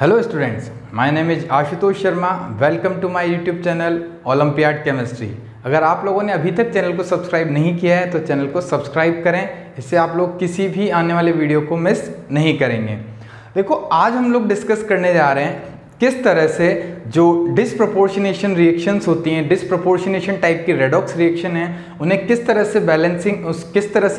Hello students, my name is Ashutosh Sharma. Welcome to my YouTube channel olympiad chemistry. अगर आप लोगों ने अभी तक चैनल को सब्सक्राइब नहीं किया है तो चैनल को सब्सक्राइब करें, इससे आप लोग किसी भी आने वाले वीडियो को मिस नहीं करेंगे। देखो, आज हम लोग डिस्कस करने जा रहे हैं किस तरह से जो डिसप्रपोर्शनेशन रिएक्शंस होती हैं, डिसप्रपोर्शनेशन टाइप की रेडॉक्स रिएक्शन है, उन्हें किस तरह से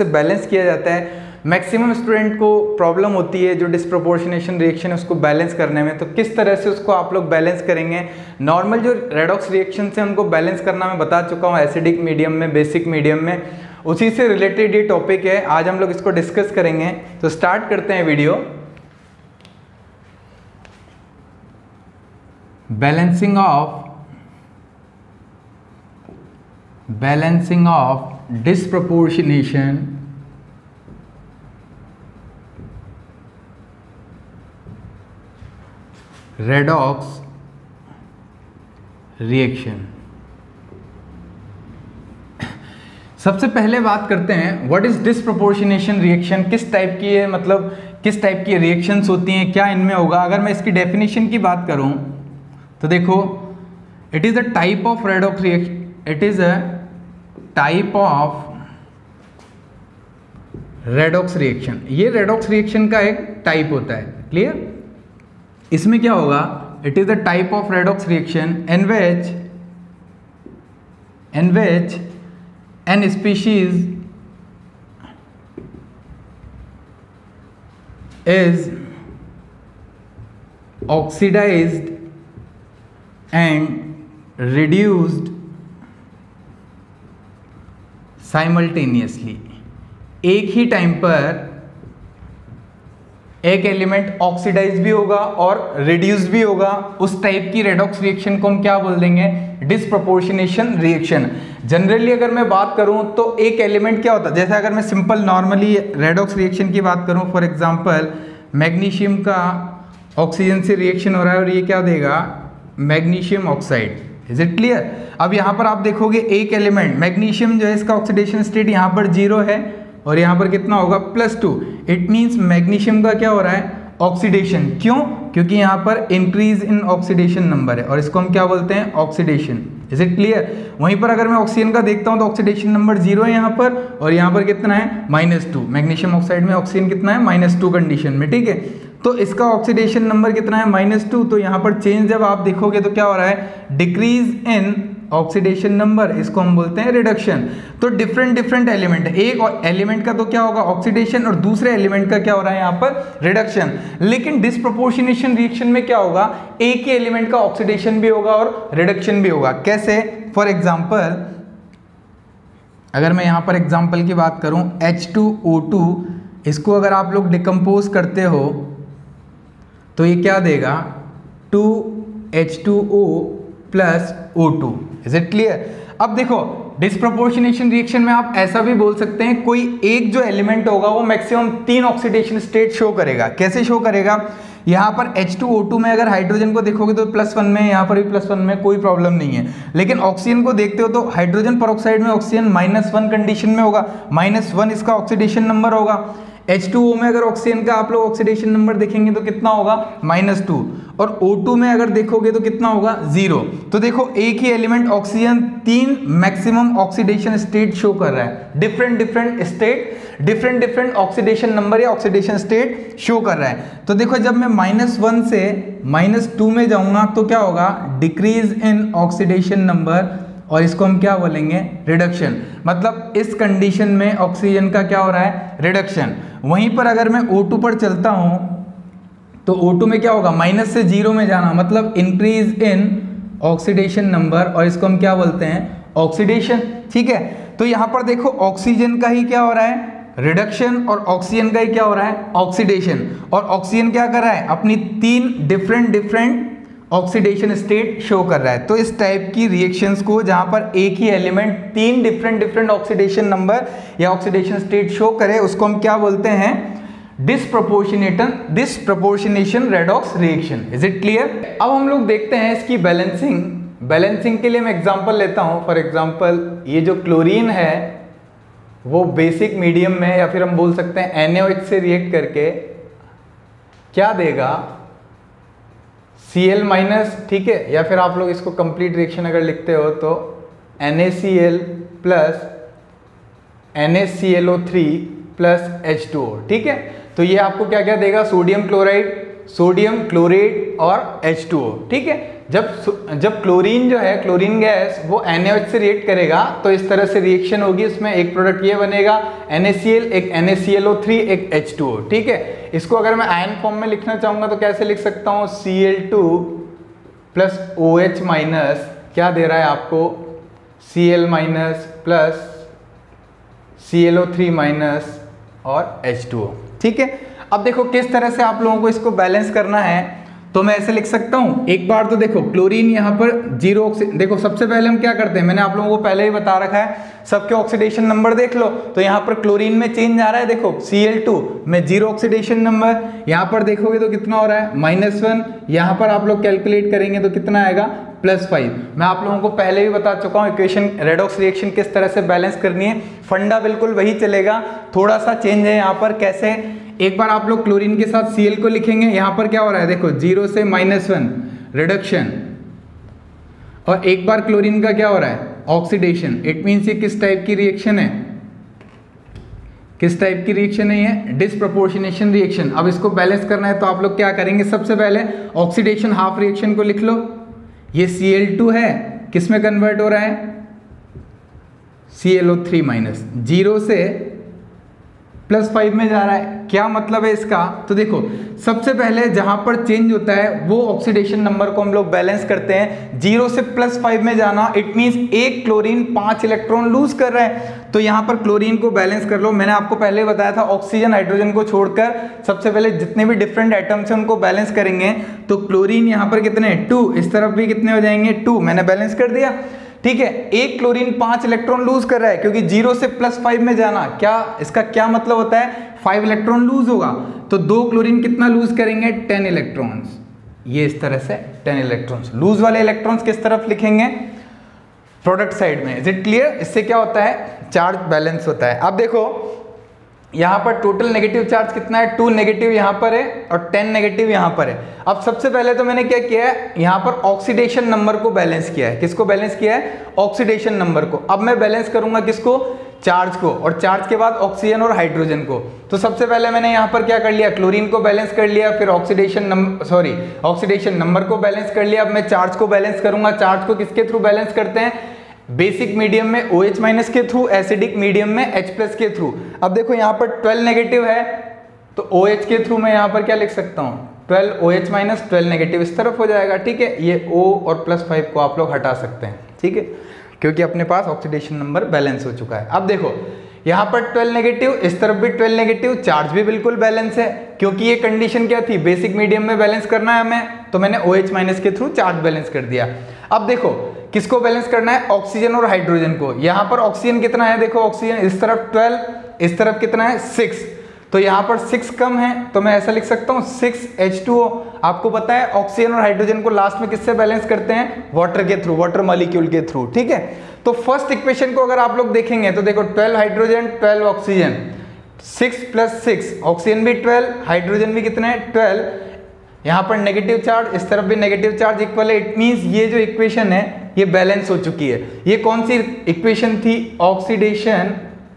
बैलेंस किया जाता है। मैक्सिमम स्टूडेंट को प्रॉब्लम होती है जो डिसप्रपोर्शनेशन रिएक्शन है उसको बैलेंस करने में, तो किस तरह से उसको आप लोग बैलेंस करेंगे। नॉर्मल जो रेडॉक्स रिएक्शन है उनको बैलेंस करना मैं बता चुका हूँ एसिडिक मीडियम में, बेसिक मीडियम में, उसी से रिलेटेड ये टॉपिक है। आज हम लोग इसको डिस्कस करेंगे, तो स्टार्ट करते हैं video. Balancing of disproportionation redox reaction. सबसे पहले बात करते हैं व्हाट इज डिसप्रपोर्शनेशन रिएक्शन, किस टाइप की है, मतलब किस टाइप की रिएक्शंस होती हैं, क्या इनमें होगा। अगर मैं इसकी डेफिनेशन की बात करूं तो देखो, it is a type of redox reaction, it is a type of redox reaction. ये रेडॉक्स रिएक्शन का एक टाइप होता है, क्लियर। इसमें क्या होगा, it is a type of redox reaction in which an species is oxidised and reduced simultaneously. एक ही टाइम पर एक एलिमेंट ऑक्सीडाइज भी होगा और रिड्यूस भी होगा, उस टाइप की रेडॉक्स रिएक्शन को हम क्या बोल देंगे, डिसप्रपोर्शनेशन रिएक्शन। जनरली अगर मैं बात करूं तो एक एलिमेंट क्या होता है, जैसे अगर मैं सिंपल नॉर्मली रेडॉक्स रिएक्शन की बात करूं, फॉर एग्जांपल मैग्नीशियम का ऑक्सीजन से रिएक्शन हो रहा है और ये क्या देगा, magnesium oxide. Is it clear. अब यहाँ पर आप देखोगे एक एलिमेंट मैग्नीशियम जो है इसका ऑक्सीडेशन स्टेट यहाँ पर 0 है और यहाँ पर कितना होगा, +2। इट मीन्स मैग्नीशियम का क्या हो रहा है, ऑक्सीडेशन। क्यों? क्योंकि यहाँ पर इंक्रीज इन ऑक्सीडेशन नंबर है और इसको हम क्या बोलते हैं, ऑक्सीडेशन। Is it clear. वहीं पर अगर मैं ऑक्सीजन का देखता हूँ तो ऑक्सीडेशन नंबर 0 है यहाँ पर और यहाँ पर कितना है, -2। मैग्नीशियम ऑक्साइड में ऑक्सीजन कितना है, -2 कंडीशन में, ठीक है। तो इसका ऑक्सीडेशन नंबर कितना है, -2। तो यहाँ पर चेंज जब आप देखोगे तो क्या हो रहा है, डिक्रीज इन ऑक्सीडेशन नंबर, इसको हम बोलते हैं रिडक्शन। तो डिफरेंट एलिमेंट, एक एलिमेंट का तो क्या होगा, ऑक्सीडेशन, और दूसरे एलिमेंट का क्या हो रहा है यहाँ पर, रिडक्शन। लेकिन डिसप्रपोर्शनेशन रिएक्शन में क्या होगा, एक ही एलिमेंट का ऑक्सीडेशन भी होगा और रिडक्शन भी होगा। कैसे? फॉर एग्जाम्पल अगर मैं यहाँ पर एग्जाम्पल की बात करूँ, H2O2, इसको अगर आप लोग डिकम्पोज करते हो तो ये क्या देगा, 2H2O + O2। Is it clear. अब देखो, डिसप्रपोर्शनेशन रिएक्शन में आप ऐसा भी बोल सकते हैं, कोई एक जो एलिमेंट होगा वो मैक्सिमम 3 ऑक्सीडेशन स्टेट शो करेगा। कैसे शो करेगा, यहाँ पर H2O2 में अगर हाइड्रोजन को देखोगे तो +1 में, यहाँ पर भी +1 में, कोई प्रॉब्लम नहीं है। लेकिन ऑक्सीजन को देखते हो तो हाइड्रोजन पर में ऑक्सीजन -1 कंडीशन में होगा, -1 इसका ऑक्सीडेशन नंबर होगा। H2O में अगर ऑक्सीजन का आप लोग ऑक्सीडेशन नंबर देखेंगे तो कितना होगा, -2, और O2 में अगर देखोगे तो कितना होगा, 0। तो देखो, एक ही element oxygen 3 maximum oxidation state show कर रहा है, different state, different oxidation number या ऑक्सीडेशन स्टेट शो कर रहा है। तो देखो, जब मैं -1 से -2 में जाऊंगा तो क्या होगा, डिक्रीज इन ऑक्सीडेशन नंबर, और इसको हम क्या बोलेंगे, रिडक्शन। मतलब इस कंडीशन में ऑक्सीजन का क्या हो रहा है, रिडक्शन। वहीं पर अगर मैं O2 पर चलता हूं तो O2 में क्या होगा, -0 से 0 में जाना, मतलब इंक्रीज इन ऑक्सीडेशन नंबर, और इसको हम क्या बोलते हैं, ऑक्सीडेशन। ठीक है। तो यहां पर देखो, ऑक्सीजन का ही क्या हो रहा है, रिडक्शन, और ऑक्सीजन का ही क्या हो रहा है, ऑक्सीडेशन। और ऑक्सीजन क्या कर रहा है, अपनी 3 डिफरेंट ऑक्सीडेशन स्टेट शो कर रहा है। तो इस टाइप की रिएक्शंस को जहां पर एक ही एलिमेंट 3 डिफरेंट ऑक्सीडेशन नंबर या ऑक्सीडेशन स्टेट शो करे, उसको हम क्या बोलते हैं, disproportionation redox reaction. Is it clear. अब हम लोग देखते हैं इसकी बैलेंसिंग के लिए मैं एग्जांपल लेता हूं। फॉर एग्जांपल, ये जो क्लोरीन है वो बेसिक मीडियम में, या फिर हम बोल सकते हैं NaOH से रिएक्ट करके क्या देगा, Cl माइनस, ठीक है, या फिर आप लोग इसको कंप्लीट रिएक्शन अगर लिखते हो तो NaCl plus NaClO3 plus H2O, ठीक है। तो ये आपको क्या क्या देगा, सोडियम क्लोराइड, सोडियम क्लोरेट और H2O, ठीक है। जब क्लोरीन जो है, क्लोरीन गैस वो NaOH से रिएक्ट करेगा तो इस तरह से रिएक्शन होगी, इसमें एक प्रोडक्ट ये बनेगा NaCl, एक NaClO3, एक H2O, ठीक है। इसको अगर मैं आयन फॉर्म में लिखना चाहूंगा तो कैसे लिख सकता हूँ, Cl2 प्लस OH माइनस क्या दे रहा है आपको, Cl minus plus ClO3 minus और H2O, ठीक है। अब देखो किस तरह से आप लोगों को इसको बैलेंस करना है, तो मैं ऐसे लिख सकता हूं। एक बार तो देखो क्लोरीन यहाँ पर जीरो देखो सबसे पहले हम क्या करते हैं, मैंने आप लोगों को पहले ही बता रखा है, सबके ऑक्सीडेशन नंबर देख लो। तो यहाँ पर क्लोरीन में चेंज आ रहा है, देखो Cl2 में जीरो ऑक्सीडेशन नंबर, यहाँ पर देखोगे तो कितना हो रहा है -1, यहाँ पर आप लोग कैलकुलेट करेंगे तो कितना आएगा +5। मैं आप लोगों को पहले भी बता चुका हूँ इक्वेशन रेडॉक्स रिएक्शन किस तरह से बैलेंस करनी है, फंडा बिल्कुल वही चलेगा, थोड़ा सा चेंज है यहाँ पर। कैसे, एक बार आप लोग क्लोरीन के साथ Cl को लिखेंगे, यहाँ पर क्या हो रहा है देखो 0 से -1 रिडक्शन, और एक बार क्लोरीन का क्या हो रहा है ऑक्सीडेशन। इट मीन्स ये किस टाइप की रिएक्शन है, किस टाइप की रिएक्शन है ये, डिसप्रोपोर्शनेशन रिएक्शन। अब इसको बैलेंस करना है तो आप लोग क्या करेंगे, सबसे पहले ऑक्सीडेशन हाफ रिएक्शन को लिख लो। ये Cl2 है, किस में कन्वर्ट हो रहा है, ClO3 माइनस, 0 से +5 में जा रहा है। क्या मतलब है इसका, तो देखो सबसे पहले जहां पर चेंज होता है वो ऑक्सीडेशन नंबर को हम लोग बैलेंस करते हैं। 0 से +5 में जाना, इट मींस एक क्लोरीन 5 इलेक्ट्रॉन लूज कर रहा है, तो यहां पर क्लोरीन को बैलेंस कर लो। मैंने आपको पहले बताया था ऑक्सीजन हाइड्रोजन को छोड़कर सबसे पहले जितने भी डिफरेंट एटम्स हैं उनको बैलेंस करेंगे। तो क्लोरीन यहां पर कितने 2, इस तरफ भी कितने हो जाएंगे 2, मैंने बैलेंस कर दिया, ठीक है। एक क्लोरीन 5 इलेक्ट्रॉन लूज कर रहा है, क्योंकि 0 से +5 में जाना, क्या इसका क्या मतलब होता है, 5 इलेक्ट्रॉन लूज होगा। तो 2 क्लोरीन कितना लूज करेंगे 10 इलेक्ट्रॉन्स, ये इस तरह से 10 इलेक्ट्रॉन्स। लूज वाले इलेक्ट्रॉन्स किस तरफ लिखेंगे, प्रोडक्ट साइड में। इज इट क्लियर, इससे क्या होता है चार्ज बैलेंस होता है। अब देखो यहाँ पर टोटल नेगेटिव चार्ज कितना है, 2 नेगेटिव यहाँ पर है और 10 नेगेटिव यहाँ पर है। अब सबसे पहले तो मैंने क्या किया है, यहाँ पर ऑक्सीडेशन नंबर को बैलेंस किया है। किसको बैलेंस किया है, ऑक्सीडेशन नंबर को। अब मैं बैलेंस करूंगा किसको, चार्ज को, और चार्ज के बाद ऑक्सीजन और हाइड्रोजन को। तो सबसे पहले मैंने यहाँ पर क्या कर लिया, क्लोरीन को बैलेंस कर लिया, फिर ऑक्सीडेशन नंबर को बैलेंस कर लिया। अब मैं चार्ज को बैलेंस करूंगा। चार्ज को किसके थ्रू बैलेंस करते हैं, बेसिक मीडियम में OH माइनस के थ्रू, एसिडिक मीडियम में H प्लस के थ्रू। अब देखो यहाँ पर 12 नेगेटिव है तो OH के थ्रू मैं यहाँ पर क्या लिख सकता हूँ, 12 OH माइनस 12 नेगेटिव इस तरफ हो जाएगा, ठीक है। ये O और +5 को आप लोग हटा सकते हैं, ठीक है, क्योंकि अपने पास ऑक्सीडेशन नंबर बैलेंस हो चुका है। अब देखो यहाँ पर 12 नेगेटिव, इस तरफ भी 12 नेगेटिव, चार्ज भी बिल्कुल बैलेंस है, क्योंकि ये कंडीशन क्या थी, बेसिक मीडियम में बैलेंस करना है हमें, तो मैंने OH माइनस के थ्रू चार्ज बैलेंस कर दिया। अब देखो किसको बैलेंस करना है, ऑक्सीजन और हाइड्रोजन को। यहाँ पर ऑक्सीजन कितना है, देखो ऑक्सीजन इस तरफ 12, इस तरफ कितना है 6, तो यहाँ पर 6 कम है, तो मैं ऐसा लिख सकता हूँ 6H2O। आपको पता है ऑक्सीजन और हाइड्रोजन को लास्ट में किससे बैलेंस करते हैं, वाटर के थ्रू, वाटर मॉलिक्यूल के थ्रू, ठीक है। तो फर्स्ट इक्वेशन को अगर आप लोग देखेंगे तो देखो 12 हाइड्रोजन 12 ऑक्सीजन, 6 + 6, ऑक्सीजन भी 12, हाइड्रोजन भी कितना है 12, यहाँ पर नेगेटिव चार्ज, इस तरफ भी नेगेटिव चार्ज इक्वल है। इट मींस ये जो इक्वेशन है ये बैलेंस हो चुकी है। ये कौन सी इक्वेशन थी, ऑक्सीडेशन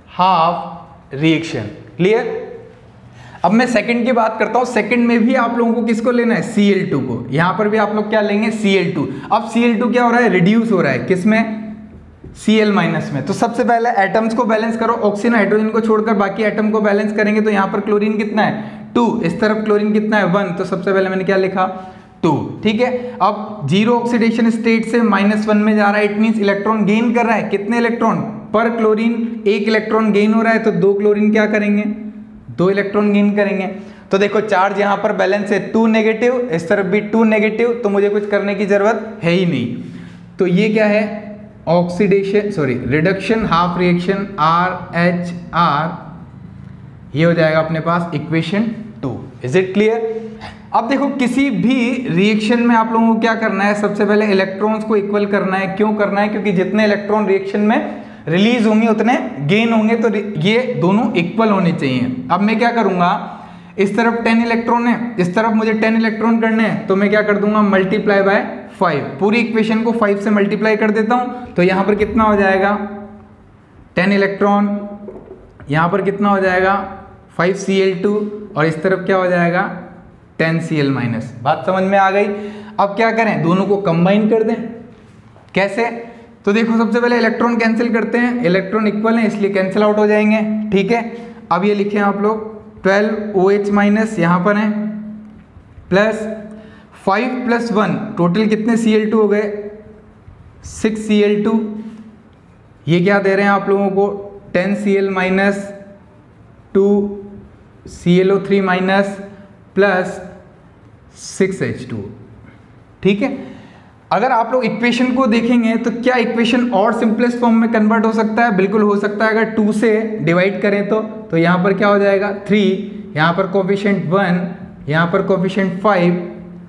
हाफ रिएक्शन, क्लियर। अब मैं सेकंड की बात करता हूं। सेकंड में भी आप लोगों को किसको लेना है, Cl2 को। यहां पर भी आप लोग क्या लेंगे, Cl2। अब Cl2 क्या हो रहा है, रिड्यूस हो रहा है, किसमें, Cl माइनस में। तो सबसे पहले एटम्स को बैलेंस करो, ऑक्सीजन हाइड्रोजन को छोड़कर बाकी एटम को बैलेंस करेंगे। तो यहाँ पर क्लोरीन कितना है 2, इस तरफ क्लोरीन कितना है 1, तो सबसे पहले मैंने क्या लिखा 2, ठीक है। अब जीरो ऑक्सीडेशन स्टेट से -1 में जा रहा है, इट मींस इलेक्ट्रॉन गेन कर रहा है। कितने इलेक्ट्रॉन पर क्लोरीन, 1 इलेक्ट्रॉन गेन हो रहा है, तो 2 क्लोरीन क्या करेंगे, 2 इलेक्ट्रॉन गेन करेंगे। तो देखो चार्ज यहाँ पर बैलेंस है 2 नेगेटिव, इस तरफ भी 2 नेगेटिव, तो मुझे कुछ करने की जरूरत है ही नहीं। तो ये क्या है, रिडक्शन हाफ रिएक्शन RHR, ये हो जाएगा अपने पास इक्वेशन 2। Is it clear. अब देखो किसी भी रिएक्शन में आप लोगों को क्या करना है, सबसे पहले इलेक्ट्रॉन्स को इक्वल करना है। क्यों करना है, क्योंकि जितने इलेक्ट्रॉन रिएक्शन में रिलीज होंगे उतने गेन होंगे, तो ये दोनों इक्वल होने चाहिए। अब मैं क्या करूंगा, इस तरफ 10 इलेक्ट्रॉन है, इस तरफ मुझे 10 इलेक्ट्रॉन करने हैं, तो मैं क्या कर दूंगा मल्टीप्लाई बाय 5, पूरी इक्वेशन को 5 से मल्टीप्लाई कर देता हूं, तो यहां पर कितना हो जाएगा 10 इलेक्ट्रॉन, यहां पर कितना हो जाएगा 5Cl2 और इस तरफ क्या हो जाएगा 10Cl-। बात समझ में आ गई। अब क्या करें, दोनों को कंबाइन कर दें। कैसे, तो देखो सबसे पहले इलेक्ट्रॉन कैंसिल करते हैं, इलेक्ट्रॉन इक्वल है इसलिए कैंसिल आउट हो जाएंगे, ठीक है। अब ये लिखें आप लोग 12OH- यहाँ पर है प्लस 5 + 1 टोटल कितने Cl2 हो गए 6Cl2, ये क्या दे रहे हैं आप लोगों को 10Cl- 2ClO3- प्लस 6H2, ठीक है। अगर आप लोग इक्वेशन को देखेंगे तो क्या इक्वेशन और सिंपलेस्ट फॉर्म में कन्वर्ट हो सकता है, बिल्कुल हो सकता है। अगर 2 से डिवाइड करें तो यहाँ पर क्या हो जाएगा 3, यहाँ पर कोफिशिएंट 1, यहाँ पर कोफिशिएंट 5,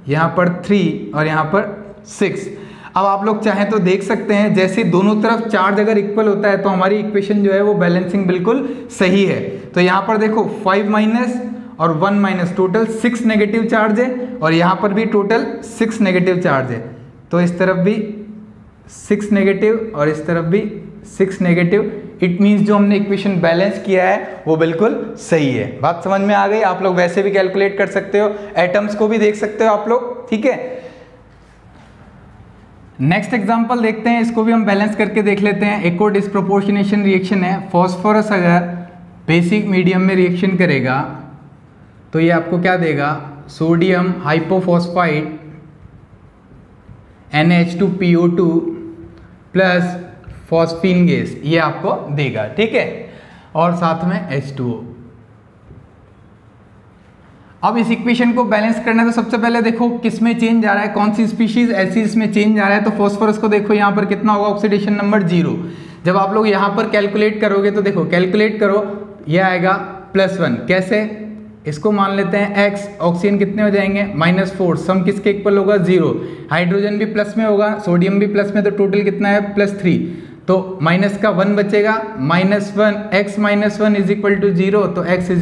यहाँ पर 3 और यहाँ पर 6। अब आप लोग चाहें तो देख सकते हैं, जैसे दोनों तरफ चार्ज अगर इक्वल होता है तो हमारी इक्वेशन जो है वो बैलेंसिंग बिल्कुल सही है। तो यहाँ पर देखो 5- और 1- टोटल 6 नेगेटिव चार्ज है और यहाँ पर भी टोटल 6 नेगेटिव चार्ज है, तो इस तरफ भी 6 नेगेटिव और इस तरफ भी 6 नेगेटिव। इट मीन्स जो हमने इक्वेशन बैलेंस किया है वो बिल्कुल सही है। बात समझ में आ गई। आप लोग वैसे भी कैलकुलेट कर सकते हो, एटम्स को भी देख सकते हो आप लोग, ठीक है। नेक्स्ट एग्जांपल देखते हैं, इसको भी हम बैलेंस करके देख लेते हैं। एक और डिस्प्रोपोर्शनेशन रिएक्शन है। फॉस्फोरस अगर बेसिक मीडियम में रिएक्शन करेगा तो ये आपको क्या देगा, sodium hypophosphite NH2PO2 plus phosphine gas, ये आपको देगा, ठीक है, और साथ में H2O। अब इस इक्वेशन को बैलेंस करना है तो सबसे पहले देखो किस में चेंज आ रहा है, कौन सी स्पीशीज ऐसी इसमें चेंज आ रहा है। तो फॉस्फोरस को देखो यहाँ पर कितना होगा, ऑक्सीडेशन नंबर 0। जब आप लोग यहाँ पर कैलकुलेट करोगे तो देखो कैलकुलेट करो, ये आएगा +1। कैसे, इसको मान लेते हैं x, ऑक्सीजन कितने हो जाएंगे -4, सम किसके इक्वल होगा 0, हाइड्रोजन भी प्लस में होगा, सोडियम भी प्लस में, तो टोटल कितना है +3, तो माइनस का 1 बचेगा, -1 x - 1 = 0, तो x =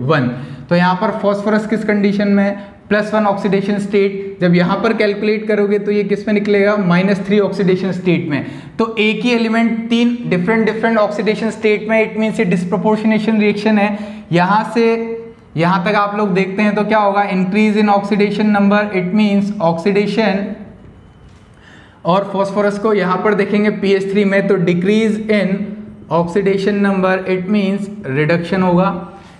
1। तो यहाँ पर फॉस्फोरस किस कंडीशन में, +1 ऑक्सीडेशन स्टेट। जब यहाँ पर कैलकुलेट करोगे तो ये किस में निकलेगा, -3 ऑक्सीडेशन स्टेट में। तो एक ही एलिमेंट 3 डिफरेंट ऑक्सीडेशन स्टेट में, इट मीन्स ये डिस्प्रोपोर्शनेशन रिएक्शन है। यहाँ से यहाँ तक आप लोग देखते हैं तो क्या होगा, increase in oxidation number, it means oxidation. और फॉस्फोरस को यहाँ पर देखेंगे pH3 में तो decrease in oxidation number, it means reduction होगा।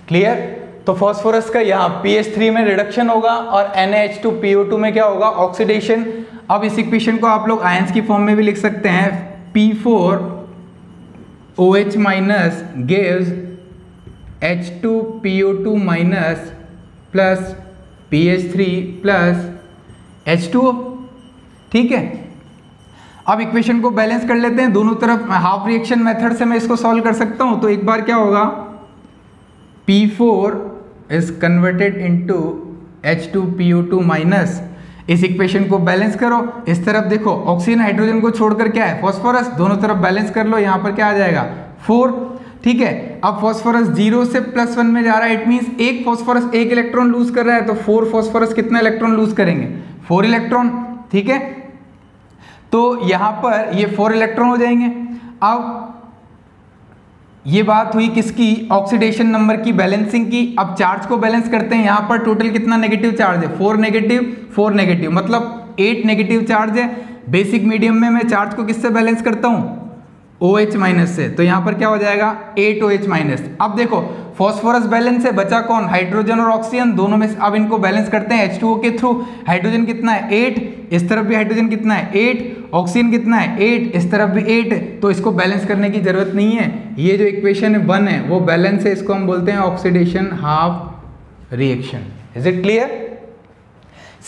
क्लियर। तो फॉस्फोरस का यहाँ pH3 में रिडक्शन होगा और NH2PO2 में क्या होगा, ऑक्सीडेशन। अब इस इक्वेशन को आप लोग आयंस की फॉर्म में भी लिख सकते हैं, P4OH- gives H2PO2- plus pH3 plus H2O, ठीक है। अब इक्वेशन को बैलेंस कर लेते हैं, दोनों तरफ हाफ रिएक्शन मेथड से मैं इसको सॉल्व कर सकता हूं। तो एक बार क्या होगा, P4 is converted into H2PO2-। इस इक्वेशन को बैलेंस करो, इस तरफ देखो ऑक्सीजन हाइड्रोजन को छोड़कर क्या है, फॉस्फोरस, दोनों तरफ बैलेंस कर लो, यहाँ पर क्या आ जाएगा 4, ठीक है। अब फॉस्फोरस 0 से +1 में जा रहा है, इट मीन्स एक फॉस्फोरस 1 इलेक्ट्रॉन लूज कर रहा है, तो 4 फॉस्फोरस कितना इलेक्ट्रॉन लूज करेंगे, 4 इलेक्ट्रॉन, ठीक है। तो यहां पर ये 4 इलेक्ट्रॉन हो जाएंगे। अब ये बात हुई किसकी, ऑक्सीडेशन नंबर की, बैलेंसिंग की। अब चार्ज को बैलेंस करते हैं, यहां पर टोटल कितना नेगेटिव चार्ज है, 4 नेगेटिव 4 नेगेटिव, मतलब 8 नेगेटिव चार्ज है। बेसिक मीडियम में मैं चार्ज को किससे बैलेंस करता हूं, OH- से, तो यहां पर क्या हो जाएगा 8OH-। अब देखो फॉस्फोरस बैलेंस है, बचा कौन, हाइड्रोजन और ऑक्सीजन, दोनों में से अब इनको बैलेंस करते हैं H2O के थ्रू। हाइड्रोजन कितना है 8, इस तरफ भी हाइड्रोजन कितना है 8, ऑक्सीजन कितना है 8, इस तरफ भी 8, तो इसको बैलेंस करने की जरूरत नहीं है। ये जो इक्वेशन 1 है वो बैलेंस है, इसको हम बोलते हैं oxidation half reaction. Is it clear.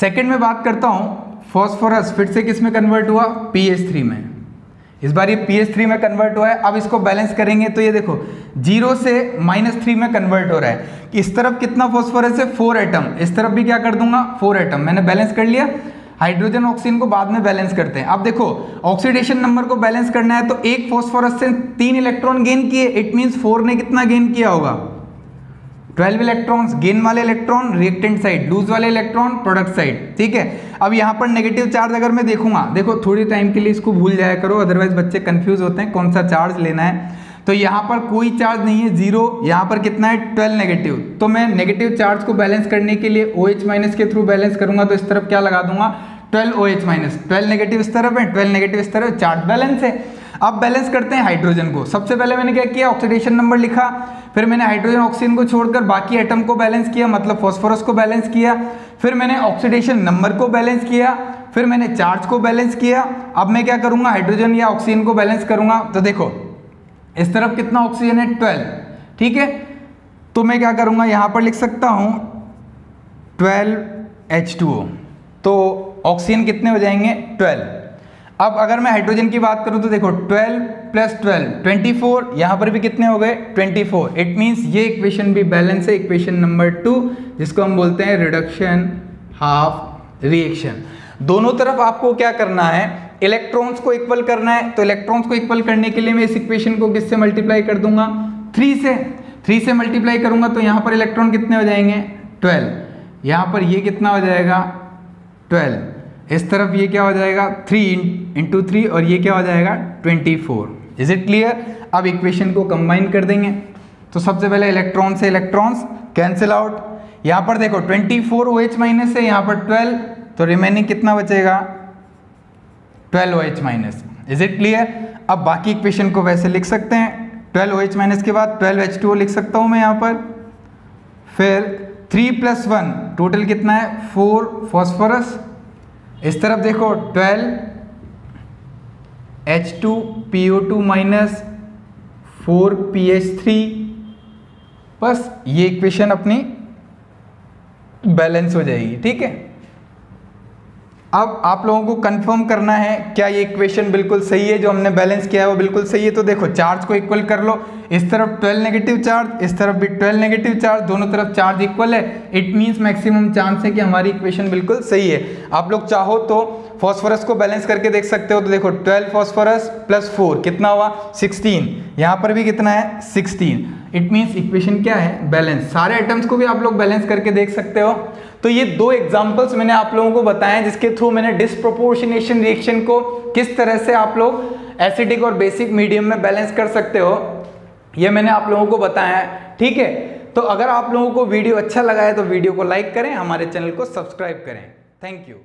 Second में बात करता हूं, फॉस्फोरस फिर से किस में कन्वर्ट हुआ, pH3 में। इस बार ये pH3 में कन्वर्ट हुआ है। अब इसको बैलेंस करेंगे तो ये देखो 0 से -3 में कन्वर्ट हो रहा है। इस तरफ कितना फॉस्फोरस है, 4 एटम, इस तरफ भी क्या कर दूंगा 4 एटम, मैंने बैलेंस कर लिया। हाइड्रोजन ऑक्सीजन को बाद में बैलेंस करते हैं। अब देखो ऑक्सीडेशन नंबर को बैलेंस करना है तो एक फॉस्फोरस से 3 इलेक्ट्रॉन गेन किए, इट मींस 4 ने कितना गेन किया होगा, 12 इलेक्ट्रॉन्स गेन वाले इलेक्ट्रॉन रिएक्टेंट साइड, लूज वाले इलेक्ट्रॉन प्रोडक्ट साइड, ठीक है। अब यहाँ पर नेगेटिव चार्ज अगर मैं देखूंगा, देखो थोड़ी टाइम के लिए इसको भूल जाया करो, अदरवाइज बच्चे कंफ्यूज होते हैं कौन सा चार्ज लेना है। तो यहाँ पर कोई चार्ज नहीं है, जीरो। यहाँ पर कितना है 12 नेगेटिव, तो मैं नेगेटिव चार्ज को बैलेंस करने के लिए OH माइनस के थ्रू बैलेंस करूंगा, तो इस तरफ क्या लगा दूंगा 12 OH माइनस, 12 नेगेटिव इस तरफ है, 12 नेगेटिव इस तरफ, चार्ज बैलेंस है। अब बैलेंस करते हैं हाइड्रोजन को। सबसे पहले मैंने क्या किया, ऑक्सीडेशन नंबर लिखा, फिर मैंने हाइड्रोजन ऑक्सीजन को छोड़कर बाकी एटम को बैलेंस किया, मतलब फॉस्फोरस को बैलेंस किया, फिर मैंने ऑक्सीडेशन नंबर को बैलेंस किया, फिर मैंने चार्ज को बैलेंस किया। अब मैं क्या करूंगा, हाइड्रोजन या ऑक्सीजन को बैलेंस करूंगा। तो देखो इस तरफ कितना ऑक्सीजन है 12, ठीक है। तो मैं क्या करूंगा, यहां पर लिख सकता हूं 12H2O, तो ऑक्सीजन कितने हो जाएंगे 12। अब अगर मैं हाइड्रोजन की बात करूं तो देखो 12 + 12 24, यहां पर भी कितने हो गए 24। इट मींस ये इक्वेशन भी बैलेंस है, इक्वेशन नंबर 2, जिसको हम बोलते हैं रिडक्शन हाफ रिएक्शन। दोनों तरफ आपको क्या करना है, इलेक्ट्रॉन्स को इक्वल करना है। तो इलेक्ट्रॉन्स को इक्वल करने के लिए मैं इस इक्वेशन को किससे मल्टीप्लाई कर दूंगा 3 से। 3 से मल्टीप्लाई करूंगा तो यहां पर इलेक्ट्रॉन कितने हो जाएंगे 12, यहां पर ये कितना हो जाएगा 12, इस तरफ ये क्या हो जाएगा 3 × 3 और ये क्या हो जाएगा 24। Is it clear. अब इक्वेशन को कंबाइन कर देंगे, तो सबसे पहले इलेक्ट्रॉन से इलेक्ट्रॉन्स कैंसिल आउट। यहां पर देखो 24 OH माइनस है, यहां पर 12, तो रिमेनिंग कितना बचेगा 12 OH minus. Is it clear. अब बाकी इक्वेशन को वैसे लिख सकते हैं, 12 OH माइनस के बाद 12 H2O लिख सकता हूं मैं यहाँ पर, फिर 3 + 1 टोटल कितना है 4 फॉस्फोरस। इस तरफ देखो 12 H2PO2 माइनस 4 PH3, बस ये इक्वेशन अपनी बैलेंस हो जाएगी, ठीक है। अब आप लोगों को कंफर्म करना है क्या ये इक्वेशन बिल्कुल सही है, जो हमने बैलेंस किया है वो बिल्कुल सही है। तो देखो चार्ज को इक्वल कर लो, इस तरफ 12 नेगेटिव चार्ज, इस तरफ भी 12 नेगेटिव चार्ज, दोनों तरफ चार्ज इक्वल है। इट मींस मैक्सिमम चांस है कि हमारी इक्वेशन बिल्कुल सही है। आप लोग चाहो तो फॉस्फोरस को बैलेंस करके देख सकते हो। तो देखो 12 फॉस्फोरस + 4 कितना हुआ 16, यहाँ पर भी कितना है 16। इट मींस इक्वेशन क्या है बैलेंस। सारे आइटम्स को भी आप लोग बैलेंस करके देख सकते हो। तो ये 2 एग्जांपल्स मैंने आप लोगों को बताए हैं, जिसके थ्रू मैंने डिस्प्रोपोर्शनेशन रिएक्शन को किस तरह से आप लोग एसिडिक और बेसिक मीडियम में बैलेंस कर सकते हो, ये मैंने आप लोगों को बताया है, ठीक है। तो अगर आप लोगों को वीडियो अच्छा लगा है तो वीडियो को लाइक करें, हमारे चैनल को सब्सक्राइब करें। Thank you.